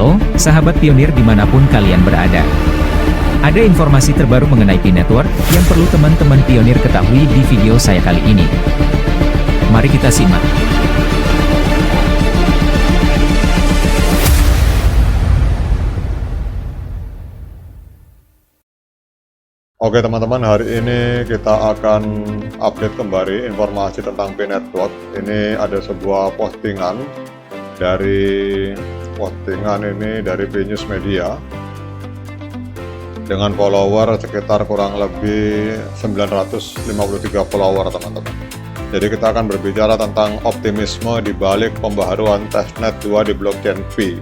Halo, sahabat pionir dimanapun kalian berada. Ada informasi terbaru mengenai Pi Network yang perlu teman-teman pionir ketahui di video saya kali ini. Mari kita simak. Oke teman-teman, hari ini kita akan update kembali informasi tentang Pi Network. Ini ada sebuah postingan dari Pi News Media dengan follower sekitar kurang lebih 953 follower teman-teman. Jadi kita akan berbicara tentang optimisme di balik pembaharuan testnet 2 di blockchain Pi.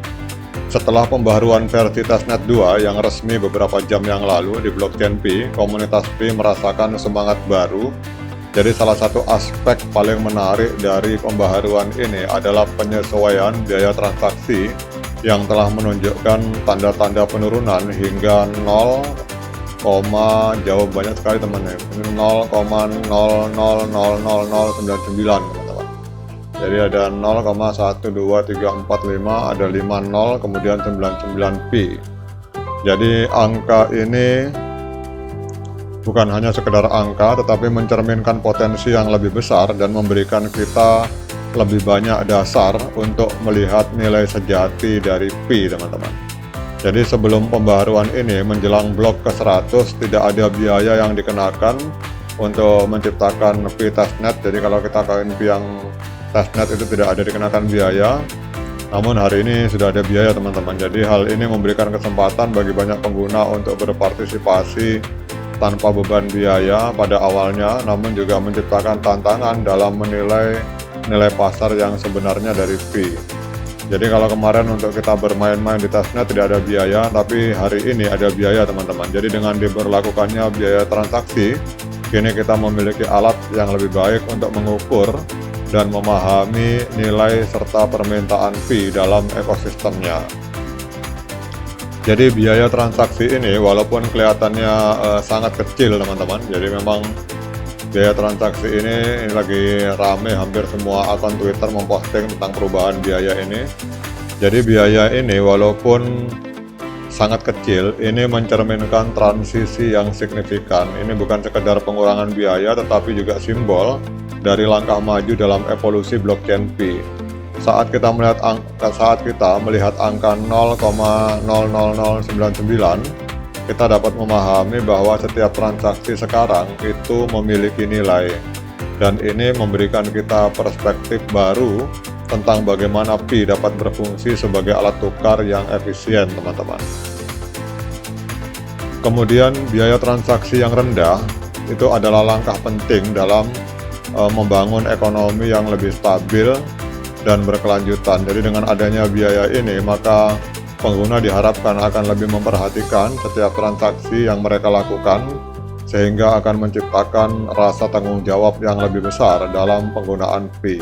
Setelah pembaharuan versi testnet 2 yang resmi beberapa jam yang lalu di blockchain Pi, komunitas Pi merasakan semangat baru. Jadi salah satu aspek paling menarik dari pembaharuan ini adalah penyesuaian biaya transaksi yang telah menunjukkan tanda-tanda penurunan hingga 0, jauh banyak sekali teman-teman, 0,000099 teman-teman. Jadi ada 0,12345, ada 50, kemudian 99 pi. Jadi angka ini bukan hanya sekedar angka, tetapi mencerminkan potensi yang lebih besar dan memberikan kita lebih banyak dasar untuk melihat nilai sejati dari Pi teman-teman. Jadi sebelum pembaharuan ini menjelang blok ke 100 tidak ada biaya yang dikenakan untuk menciptakan Pi testnet. Jadi kalau kita kain Pi yang testnet itu tidak ada dikenakan biaya, namun hari ini sudah ada biaya teman-teman. Jadi hal ini memberikan kesempatan bagi banyak pengguna untuk berpartisipasi tanpa beban biaya pada awalnya, namun juga menciptakan tantangan dalam menilai nilai pasar yang sebenarnya dari Pi. Jadi kalau kemarin untuk kita bermain-main di testnet tidak ada biaya, tapi hari ini ada biaya teman-teman. Jadi dengan diberlakukannya biaya transaksi, kini kita memiliki alat yang lebih baik untuk mengukur dan memahami nilai serta permintaan Pi dalam ekosistemnya. Jadi biaya transaksi ini walaupun kelihatannya sangat kecil teman-teman, jadi memang biaya transaksi ini lagi rame, hampir semua akun Twitter memposting tentang perubahan biaya ini. Jadi biaya ini walaupun sangat kecil, ini mencerminkan transisi yang signifikan. Ini bukan sekedar pengurangan biaya, tetapi juga simbol dari langkah maju dalam evolusi blockchain Pi. Saat kita melihat angka 0,00099, kita dapat memahami bahwa setiap transaksi sekarang itu memiliki nilai, dan ini memberikan kita perspektif baru tentang bagaimana Pi dapat berfungsi sebagai alat tukar yang efisien teman-teman. Kemudian biaya transaksi yang rendah itu adalah langkah penting dalam membangun ekonomi yang lebih stabil dan berkelanjutan. Jadi dengan adanya biaya ini, maka pengguna diharapkan akan lebih memperhatikan setiap transaksi yang mereka lakukan, sehingga akan menciptakan rasa tanggung jawab yang lebih besar dalam penggunaan Pi.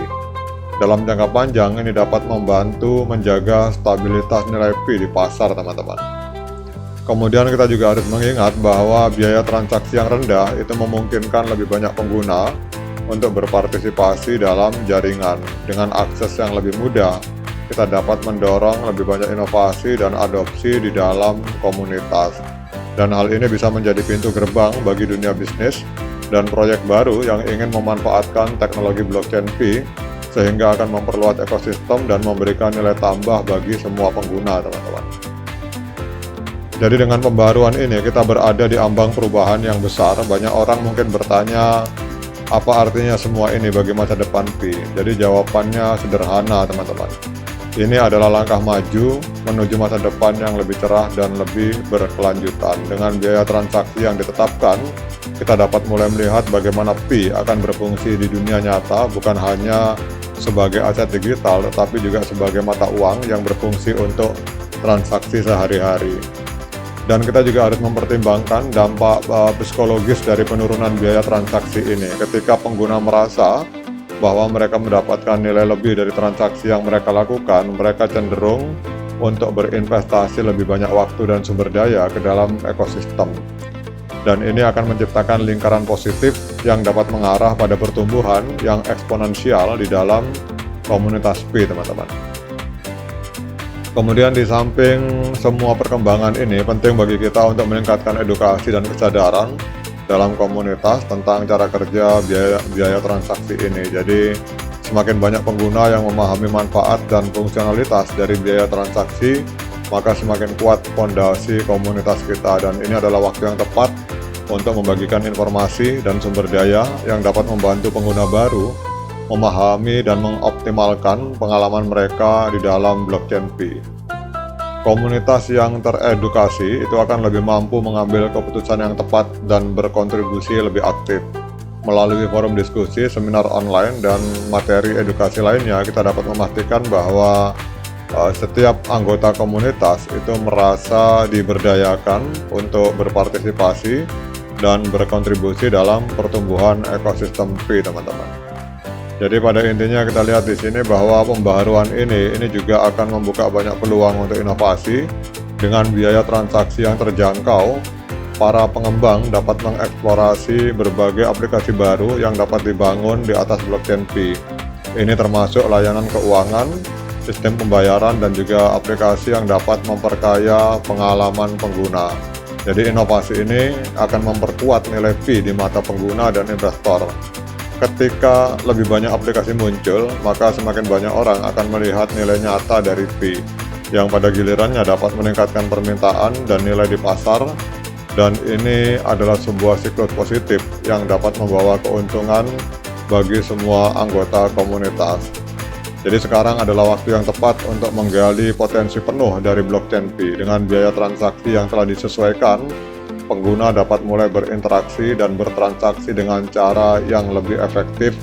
Dalam jangka panjang ini dapat membantu menjaga stabilitas nilai Pi di pasar teman-teman. Kemudian kita juga harus mengingat bahwa biaya transaksi yang rendah itu memungkinkan lebih banyak pengguna untuk berpartisipasi dalam jaringan. Dengan akses yang lebih mudah, kita dapat mendorong lebih banyak inovasi dan adopsi di dalam komunitas. Dan hal ini bisa menjadi pintu gerbang bagi dunia bisnis dan proyek baru yang ingin memanfaatkan teknologi blockchain Pi, sehingga akan memperluas ekosistem dan memberikan nilai tambah bagi semua pengguna teman-teman. Jadi dengan pembaruan ini kita berada di ambang perubahan yang besar. Banyak orang mungkin bertanya, apa artinya semua ini bagi masa depan Pi? Jadi jawabannya sederhana teman-teman. Ini adalah langkah maju menuju masa depan yang lebih cerah dan lebih berkelanjutan. Dengan biaya transaksi yang ditetapkan, kita dapat mulai melihat bagaimana Pi akan berfungsi di dunia nyata, bukan hanya sebagai aset digital, tetapi juga sebagai mata uang yang berfungsi untuk transaksi sehari-hari. Dan kita juga harus mempertimbangkan dampak psikologis dari penurunan biaya transaksi ini. Ketika pengguna merasa bahwa mereka mendapatkan nilai lebih dari transaksi yang mereka lakukan, mereka cenderung untuk berinvestasi lebih banyak waktu dan sumber daya ke dalam ekosistem. Dan ini akan menciptakan lingkaran positif yang dapat mengarah pada pertumbuhan yang eksponensial di dalam komunitas Pi teman-teman. Kemudian di samping semua perkembangan ini, penting bagi kita untuk meningkatkan edukasi dan kesadaran dalam komunitas tentang cara kerja biaya transaksi ini. Jadi semakin banyak pengguna yang memahami manfaat dan fungsionalitas dari biaya transaksi, maka semakin kuat fondasi komunitas kita, dan ini adalah waktu yang tepat untuk membagikan informasi dan sumber daya yang dapat membantu pengguna baru memahami dan mengoptimalkan pengalaman mereka di dalam blockchain Pi. Komunitas yang teredukasi itu akan lebih mampu mengambil keputusan yang tepat dan berkontribusi lebih aktif. Melalui forum diskusi, seminar online, dan materi edukasi lainnya, kita dapat memastikan bahwa setiap anggota komunitas itu merasa diberdayakan untuk berpartisipasi dan berkontribusi dalam pertumbuhan ekosistem Pi, teman-teman. Jadi pada intinya kita lihat di sini bahwa pembaharuan ini juga akan membuka banyak peluang untuk inovasi. Dengan biaya transaksi yang terjangkau, para pengembang dapat mengeksplorasi berbagai aplikasi baru yang dapat dibangun di atas blockchain Pi. Ini termasuk layanan keuangan, sistem pembayaran, dan juga aplikasi yang dapat memperkaya pengalaman pengguna. Jadi inovasi ini akan memperkuat nilai Pi di mata pengguna dan investor. Ketika lebih banyak aplikasi muncul, maka semakin banyak orang akan melihat nilai nyata dari Pi, yang pada gilirannya dapat meningkatkan permintaan dan nilai di pasar, dan ini adalah sebuah siklus positif yang dapat membawa keuntungan bagi semua anggota komunitas. Jadi sekarang adalah waktu yang tepat untuk menggali potensi penuh dari blockchain Pi. Dengan biaya transaksi yang telah disesuaikan, pengguna dapat mulai berinteraksi dan bertransaksi dengan cara yang lebih efektif,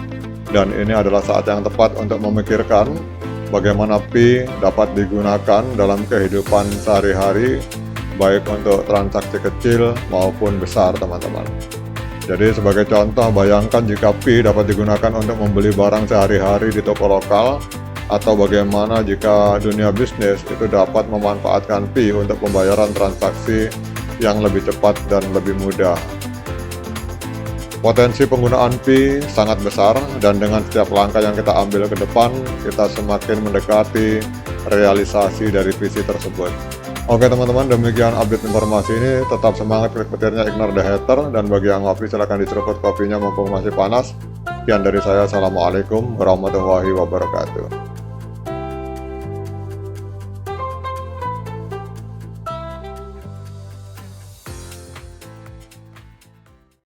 dan ini adalah saat yang tepat untuk memikirkan bagaimana Pi dapat digunakan dalam kehidupan sehari-hari, baik untuk transaksi kecil maupun besar, teman-teman. Jadi sebagai contoh, bayangkan jika Pi dapat digunakan untuk membeli barang sehari-hari di toko lokal, atau bagaimana jika dunia bisnis itu dapat memanfaatkan Pi untuk pembayaran transaksi yang lebih cepat dan lebih mudah. Potensi penggunaan Pi sangat besar, dan dengan setiap langkah yang kita ambil ke depan, kita semakin mendekati realisasi dari visi tersebut. Oke teman-teman, demikian update informasi ini. Tetap semangat, klik petirnya, ignore the hater, dan bagi yang ngopi silahkan diseruput kopinya mumpung masih panas. Sekian dari saya, assalamualaikum warahmatullahi wabarakatuh.